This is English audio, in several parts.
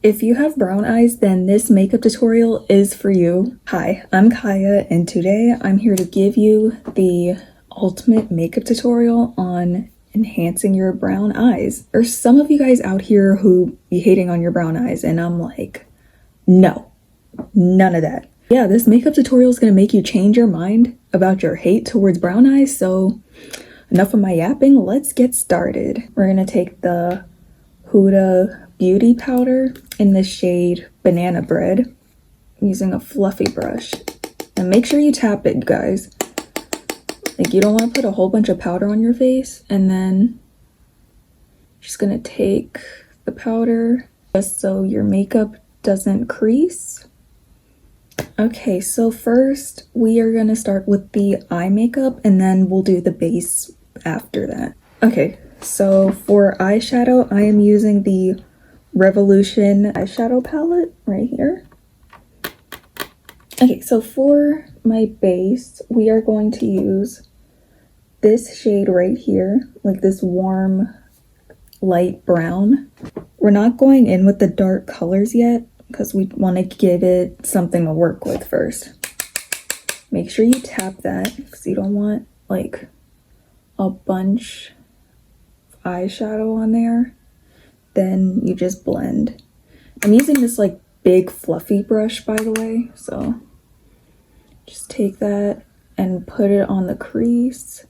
If you have brown eyes, then this makeup tutorial is for you. Hi, I'm Kaya, and today I'm here to give you the ultimate makeup tutorial on enhancing your brown eyes. There's some of you guys out here who be hating on your brown eyes, and I'm like, no, none of that. Yeah, this makeup tutorial is gonna make you change your mind about your hate towards brown eyes, so enough of my yapping, let's get started. We're gonna take the Huda Beauty powder in the shade Banana Bread. I'm using a fluffy brush. And make sure you tap it, guys. Like, you don't want to put a whole bunch of powder on your face. And then just gonna take the powder just so your makeup doesn't crease. Okay, so first we are gonna start with the eye makeup and then we'll do the base after that. Okay, so for eyeshadow, I am using the Revolution eyeshadow palette right here. Okay, so for my base, we are going to use this shade right here, like this warm light brown. We're not going in with the dark colors yet because we want to give it something to work with first. Make sure you tap that because you don't want like a bunch of eyeshadow on there. Then you just blend. I'm using this like big fluffy brush, by the way, so just take that and put it on the crease.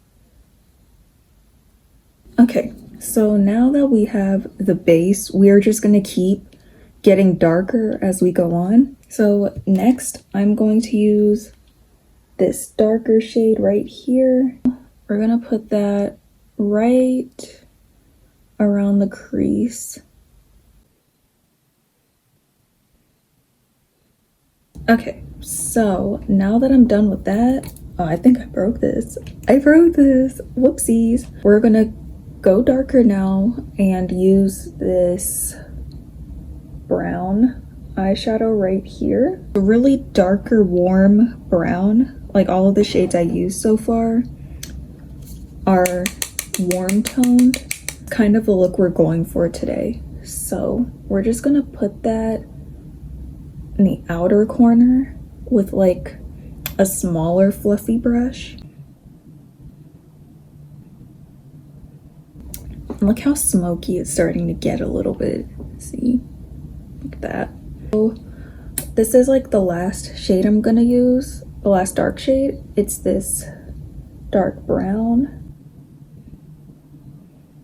Okay, so now that we have the base, we are just going to keep getting darker as we go on. So next, I'm going to use this darker shade right here. We're going to put that right around the crease. Okay, so now that I'm done with that, oh, I think I broke this. Whoopsies. We're gonna go darker now and use this brown eyeshadow right here. A really darker, warm brown. Like all of the shades I used so far are warm toned. Kind of the look we're going for today. So we're just gonna put that in the outer corner with like a smaller fluffy brush. And look how smoky it's starting to get a little bit. See? Like that. So this is like the last shade I'm gonna use, the last dark shade. It's this dark brown.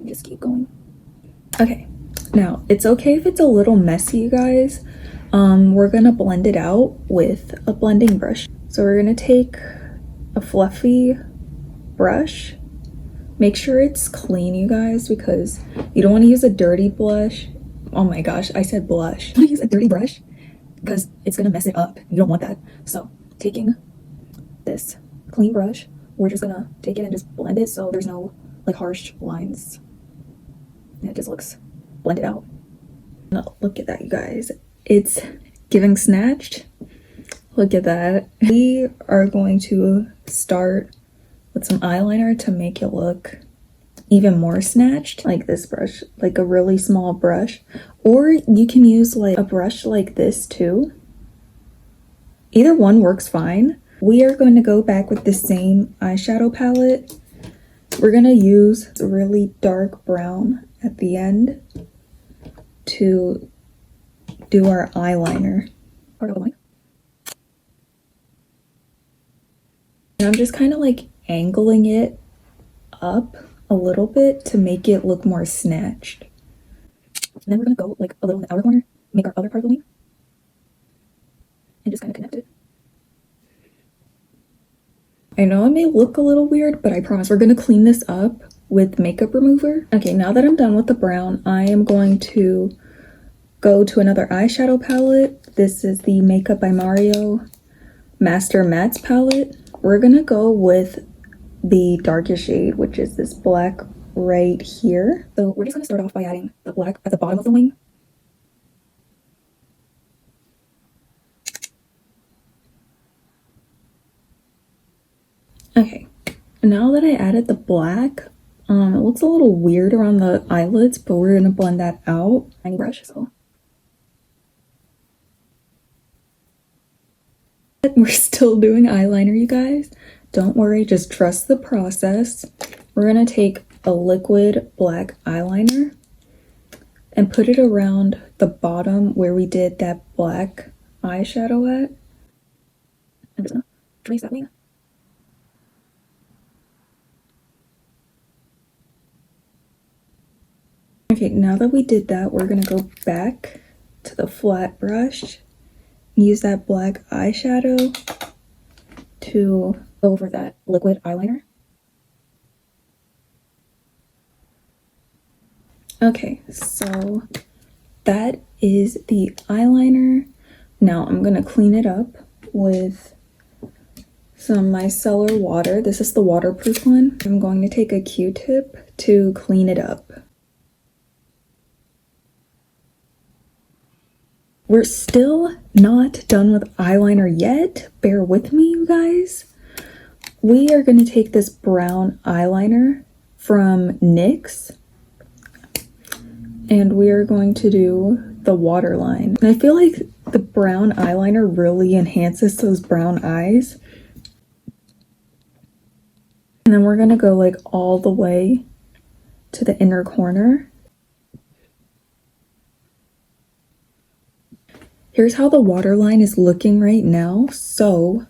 Just keep going. Okay, now it's okay if it's a little messy, you guys. We're gonna blend it out with a blending brush. So we're gonna take a fluffy brush. Make sure it's clean, you guys, because you don't want to use a dirty blush. Oh my gosh, I said blush. Don't use a dirty brush because it's gonna mess it up. You don't want that. So taking this clean brush, we're just gonna take it and just blend it so there's no like harsh lines. And it just looks blended out. Now, look at that, you guys. It's giving snatched. Look at that. We are going to start with some eyeliner to make it look even more snatched. Like this brush, like a really small brush. Or you can use like a brush like this too. Either one works fine. We are going to go back with the same eyeshadow palette. We're going to use a really dark brown at the end to do our eyeliner. And I'm just kind of like angling it up a little bit to make it look more snatched. And then we're gonna go like a little in the outer corner, make our other part of the wing, and just kind of connect it. I know it may look a little weird, but I promise we're gonna clean this up with makeup remover. Okay, now that I'm done with the brown, I am going to go to another eyeshadow palette. This is the Makeup by Mario Master Mattes palette. We're gonna go with the darkest shade, which is this black right here. So we're just gonna start off by adding the black at the bottom of the wing. Okay, now that I added the black, it looks a little weird around the eyelids, but we're gonna blend that out. Tiny brush, so We're still doing eyeliner, you guys. Don't worry, just trust the process. We're gonna take a liquid black eyeliner and put it around the bottom where we did that black eyeshadow at. I'm just gonna trace that wing. Okay, now that we did that, we're gonna go back to the flat brush and use that black eyeshadow to go over that liquid eyeliner. Okay, so that is the eyeliner. Now I'm gonna clean it up with some micellar water. This is the waterproof one. I'm going to take a Q-tip to clean it up. We're still not done with eyeliner yet. Bear with me, you guys. We are going to take this brown eyeliner from NYX and we are going to do the waterline. And I feel like the brown eyeliner really enhances those brown eyes. And then we're going to go like all the way to the inner corner. Here's how the waterline is looking right now. So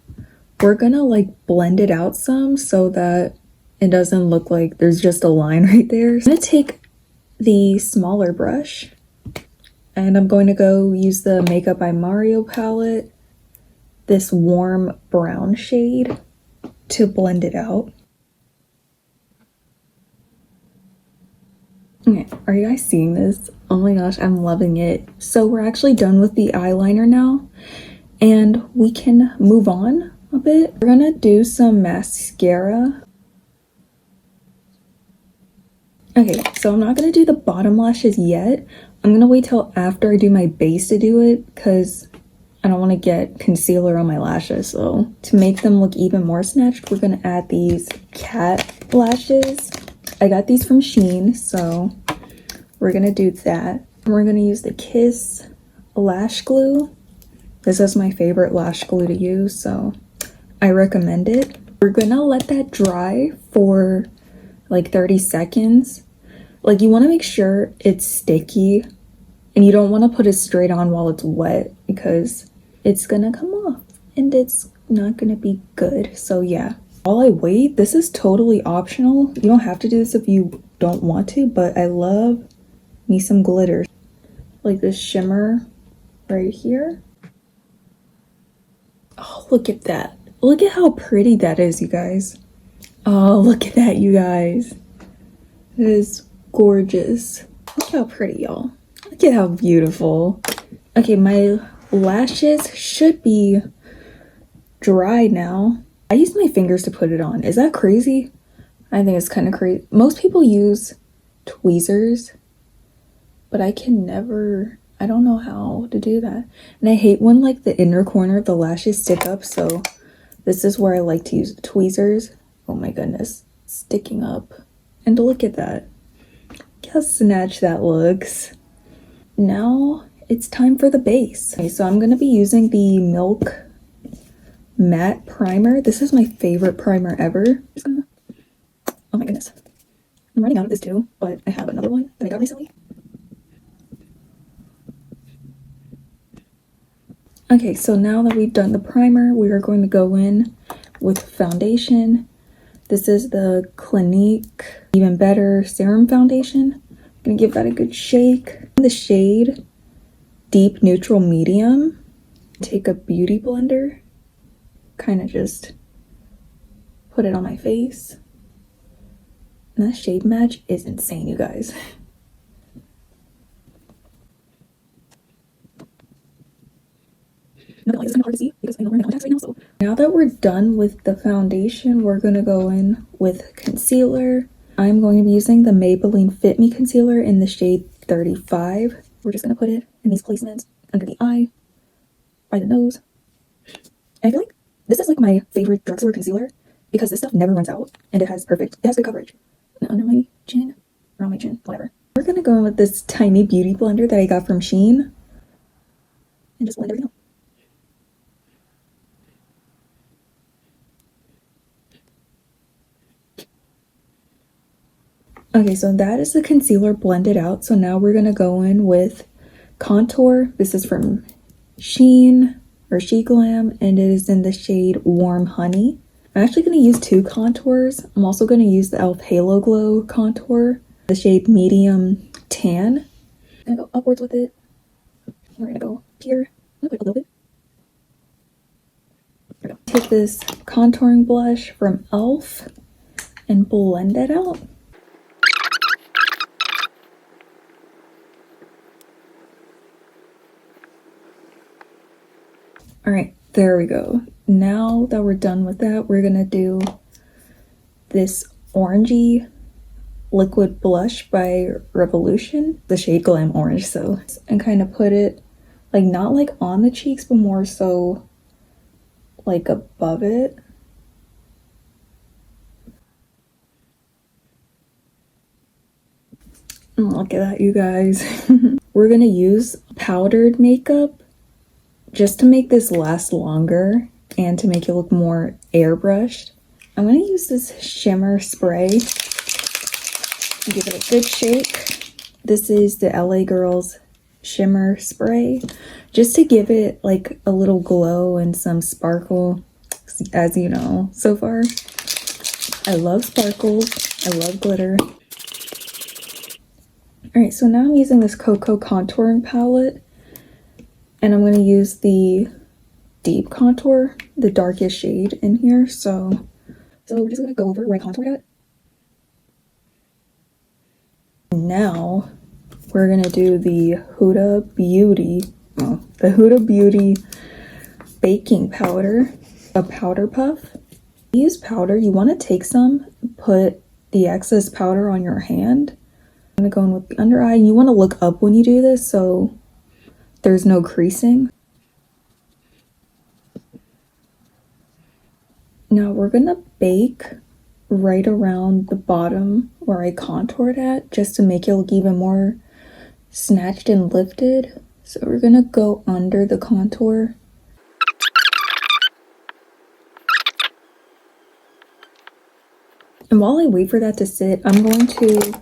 we're gonna like blend it out some so that it doesn't look like there's just a line right there. I'm gonna take the smaller brush and I'm going to go use the Makeup by Mario palette, this warm brown shade, to blend it out. Okay, are you guys seeing this? Oh my gosh, I'm loving it. So we're actually done with the eyeliner now and we can move on a bit. We're gonna do some mascara. Okay, so I'm not gonna do the bottom lashes yet. I'm gonna wait till after I do my base to do it because I don't want to get concealer on my lashes. So to make them look even more snatched, we're gonna add these cat lashes. I got these from Shein, so we're gonna do that. We're gonna use the Kiss lash glue. This is my favorite lash glue to use, so I recommend it. We're gonna let that dry for like 30 seconds. Like you wanna make sure it's sticky and you don't wanna put it straight on while it's wet because it's gonna come off and it's not gonna be good. So yeah. While I wait, this is totally optional. You don't have to do this if you don't want to, but I love me some glitter. Like this shimmer right here. Oh, look at that. Look at how pretty that is, you guys. Oh, look at that, you guys. It is gorgeous. Look how pretty, y'all. Look at how beautiful. Okay, my lashes should be dry now. I use my fingers to put it on. Is that crazy? I think it's kind of crazy. Most people use tweezers, but I can never, I don't know how to do that. And I hate when like the inner corner of the lashes stick up, so this is where I like to use the tweezers. Oh my goodness, sticking up. And look at that. Look how snatched that looks. Now it's time for the base. Okay, so I'm gonna be using the Milk Matte Primer. This is my favorite primer ever. Oh my goodness. I'm running out of this too, but I have another one that I got recently. Okay, so now that we've done the primer, we are going to go in with foundation. This is the Clinique Even Better Serum Foundation. I'm gonna give that a good shake. The shade Deep Neutral Medium. Take a beauty blender, kind of just put it on my face. And that shade match is insane, you guys. It's kind of hard to see because I'm wearing contacts right now. So now that we're done with the foundation, we're gonna go in with concealer. I'm going to be using the Maybelline Fit Me concealer in the shade 35. We're just gonna put it in these placements under the eye, by the nose. And I feel like this is like my favorite drugstore concealer because this stuff never runs out and it has good coverage. And under my chin, around my chin, whatever. We're gonna go in with this tiny beauty blender that I got from Shein and just blend everything out. Okay, so that is the concealer blended out. So now we're gonna go in with contour. This is from Shein or SheGlam, and it is in the shade Warm Honey. I'm actually gonna use two contours. I'm also gonna use the e.l.f. Halo Glow contour, the shade Medium Tan. I'm gonna go upwards with it. We're gonna go here. I'm gonna put a little bit. There we go. Take this contouring blush from e.l.f. and blend it out. All right, there we go. Now that we're done with that, we're gonna do this orangey liquid blush by Revolution, the shade Glam Orange, so, and kind of put it like not like on the cheeks, but more so like above it. Look at that, you guys. We're gonna use powdered makeup just to make this last longer and to make it look more airbrushed. I'm gonna use this shimmer spray and give it a good shake. This is the LA Girls shimmer spray, just to give it like a little glow and some sparkle. As you know, so far, I love sparkles, I love glitter. All right, so now I'm using this Cocoa contouring palette, and I'm going to use the deep contour, the darkest shade in here. So we're just going to go over where I contoured at. Now we're going to do the Huda Beauty baking powder, a powder puff. Use powder. You want to take some, put the excess powder on your hand. I'm going to go in with the under eye, and you want to look up when you do this so there's no creasing. Now we're gonna bake right around the bottom where I contoured at, just to make it look even more snatched and lifted. So we're gonna go under the contour. And while I wait for that to sit, I'm going to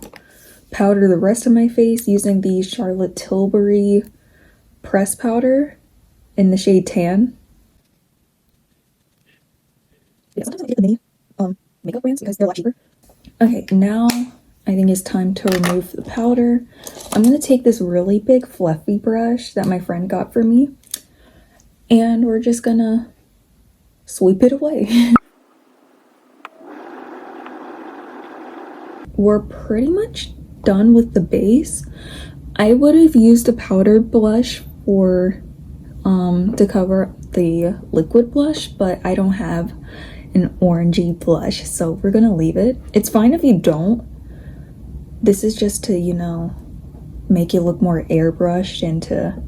powder the rest of my face using the Charlotte Tilbury press powder in the shade Tan. Yeah, sometimes I get the mini makeup brands because they're a lot cheaper. Okay, now I think it's time to remove the powder. I'm gonna take this really big fluffy brush that my friend got for me, and we're just gonna sweep it away. We're pretty much done with the base. I would have used a powdered blush for to cover the liquid blush, but I don't have an orangey blush, so we're gonna leave it. It's fine if you don't. This is just to, you know, make it look more airbrushed and to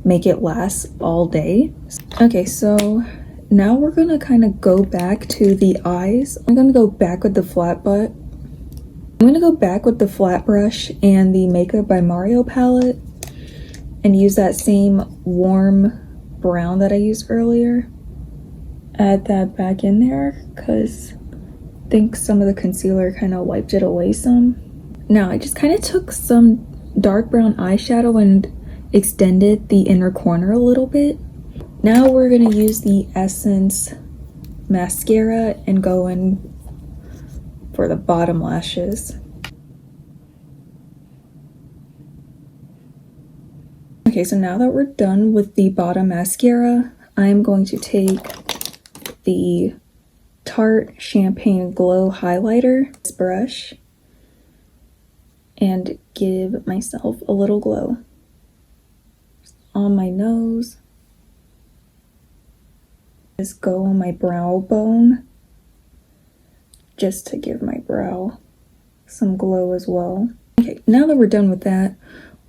make it last all day. Okay, so now we're gonna kind of go back to the eyes. I'm gonna go back with the flat butt. I'm gonna go back with the flat brush and the Makeup by Mario palette and use that same warm brown that I used earlier. Add that back in there because I think some of the concealer kind of wiped it away some. Now I just kind of took some dark brown eyeshadow and extended the inner corner a little bit. Now we're gonna use the Essence mascara and go in for the bottom lashes. Okay, so now that we're done with the bottom mascara, I'm going to take the Tarte Champagne Glow highlighter, this brush, and give myself a little glow on my nose. Just go on my brow bone just to give my brow some glow as well. Okay, now that we're done with that,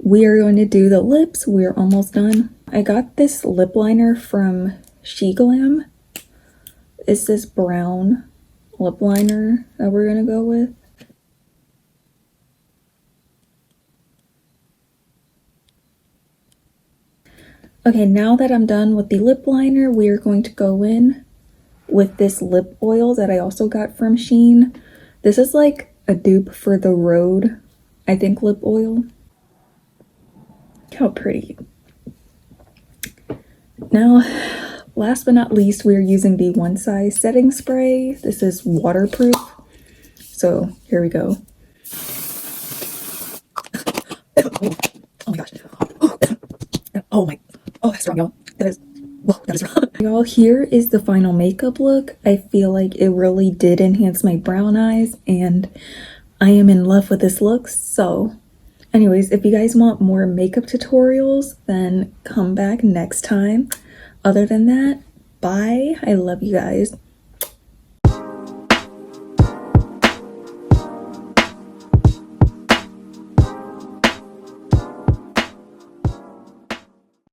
we are going to do the lips. We're almost done. I got this lip liner from SheGlam. It's this brown lip liner that we're gonna go with. Okay, now that I'm done with the lip liner, we are going to go in with this lip oil that I also got from Shein. This is like a dupe for the Rhode, I think, lip oil. How pretty. Now, last but not least, we're using the One Size setting spray. This is waterproof. So here we go. Oh my gosh. Oh my. Oh, that's wrong, y'all. That is. Whoa, that is wrong. Y'all, here is the final makeup look. I feel like it really did enhance my brown eyes, and I am in love with this look. So anyways, if you guys want more makeup tutorials, then come back next time. Other than that, bye. I love you guys.